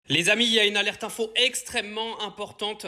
Les amis, il y a une alerte info extrêmement importante.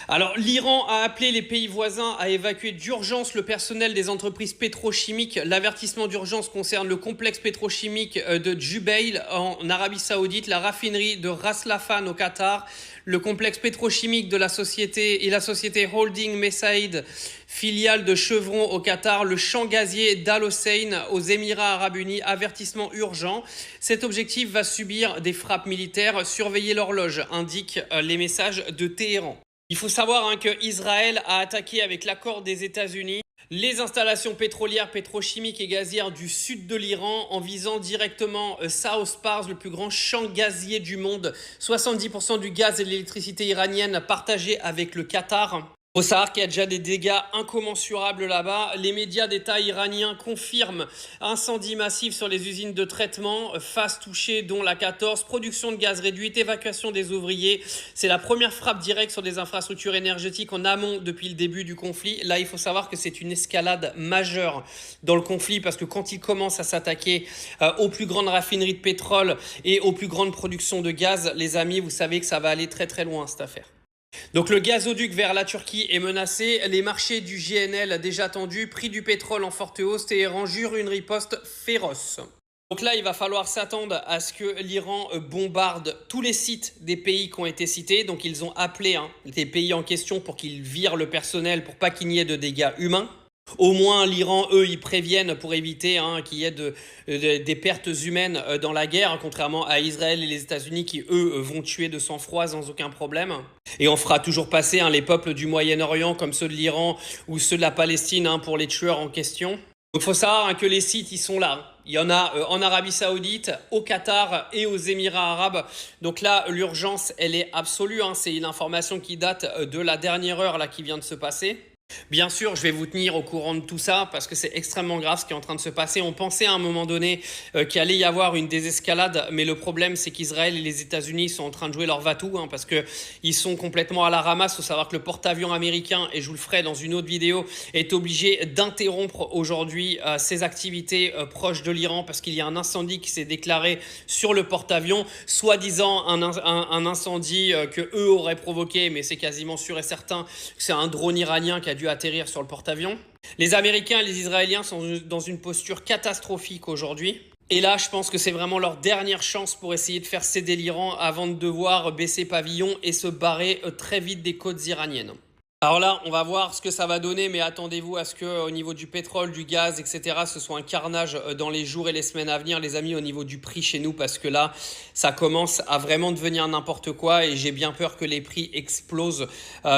Alors, l'Iran a appelé les pays voisins à évacuer d'urgence le personnel des entreprises pétrochimiques. L'avertissement d'urgence concerne le complexe pétrochimique de Jubail en Arabie Saoudite, la raffinerie de Ras Laffan au Qatar, le complexe pétrochimique de la société Holding Mesaïd, filiale de Chevron au Qatar, le champ gazier d'Al Hossein aux Émirats Arabes Unis. Avertissement urgent. Cet objectif va subir des frappes militaires. Surveillez l'horloge, indiquent les messages de Téhéran. Il faut savoir que Israël a attaqué avec l'accord des États-Unis les installations pétrolières, pétrochimiques et gazières du sud de l'Iran en visant directement South Pars, le plus grand champ gazier du monde. 70% du gaz et de l'électricité iranienne partagés avec le Qatar. Il faut savoir qu'il y a déjà des dégâts incommensurables là-bas. Les médias d'État iraniens confirment incendie massif sur les usines de traitement, phases touchées dont la 14, production de gaz réduite, évacuation des ouvriers. C'est la première frappe directe sur des infrastructures énergétiques en amont depuis le début du conflit. Là, il faut savoir que c'est une escalade majeure dans le conflit parce que quand il commence à s'attaquer aux plus grandes raffineries de pétrole et aux plus grandes productions de gaz, les amis, vous savez que ça va aller très très loin cette affaire. Donc le gazoduc vers la Turquie est menacé, les marchés du GNL déjà tendus, prix du pétrole en forte hausse, Téhéran jure une riposte féroce. Donc là, il va falloir s'attendre à ce que l'Iran bombarde tous les sites des pays qui ont été cités. Donc ils ont appelé les pays en question pour qu'ils virent le personnel pour pas qu'il n'y ait de dégâts humains. Au moins, l'Iran, eux, ils préviennent pour éviter qu'il y ait des pertes humaines dans la guerre, contrairement à Israël et les États-Unis qui, eux, vont tuer de sang-froid sans aucun problème. Et on fera toujours passer les peuples du Moyen-Orient comme ceux de l'Iran ou ceux de la Palestine pour les tueurs en question. Donc il faut savoir que les sites, ils sont là. Il y en a en Arabie Saoudite, au Qatar et aux Émirats Arabes. Donc là, l'urgence, elle est absolue. C'est une information qui date de la dernière heure là, qui vient de se passer. Bien sûr, je vais vous tenir au courant de tout ça parce que c'est extrêmement grave ce qui est en train de se passer. On pensait à un moment donné qu'il allait y avoir une désescalade, mais le problème c'est qu'Israël et les États-Unis sont en train de jouer leur va-tout parce qu'ils sont complètement à la ramasse. Il faut savoir que le porte-avions américain, et je vous le ferai dans une autre vidéo, est obligé d'interrompre aujourd'hui ses activités proches de l'Iran parce qu'il y a un incendie qui s'est déclaré sur le porte-avions, soi-disant un incendie que eux auraient provoqué, mais c'est quasiment sûr et certain que c'est un drone iranien qui a dû atterrir sur le porte-avions. Les Américains et les Israéliens sont dans une posture catastrophique aujourd'hui. Et là, je pense que c'est vraiment leur dernière chance pour essayer de faire céder l'Iran avant de devoir baisser pavillon et se barrer très vite des côtes iraniennes. Alors là, on va voir ce que ça va donner, mais attendez-vous à ce qu'au niveau du pétrole, du gaz, etc., ce soit un carnage dans les jours et les semaines à venir, les amis, au niveau du prix chez nous, parce que là, ça commence à vraiment devenir n'importe quoi et j'ai bien peur que les prix explosent,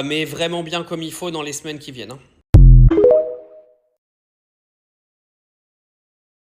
mais vraiment bien comme il faut dans les semaines qui viennent.